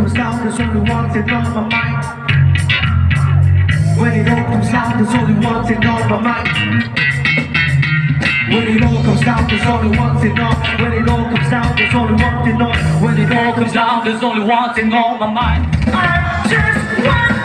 comes down, there's only one thing on my mind. When it all comes down, there's only one thing on my mind. When it all comes down, there's only one thing on. When it all comes down, there's only one thing on. When it all comes down, there's only one thing on my mind. I just want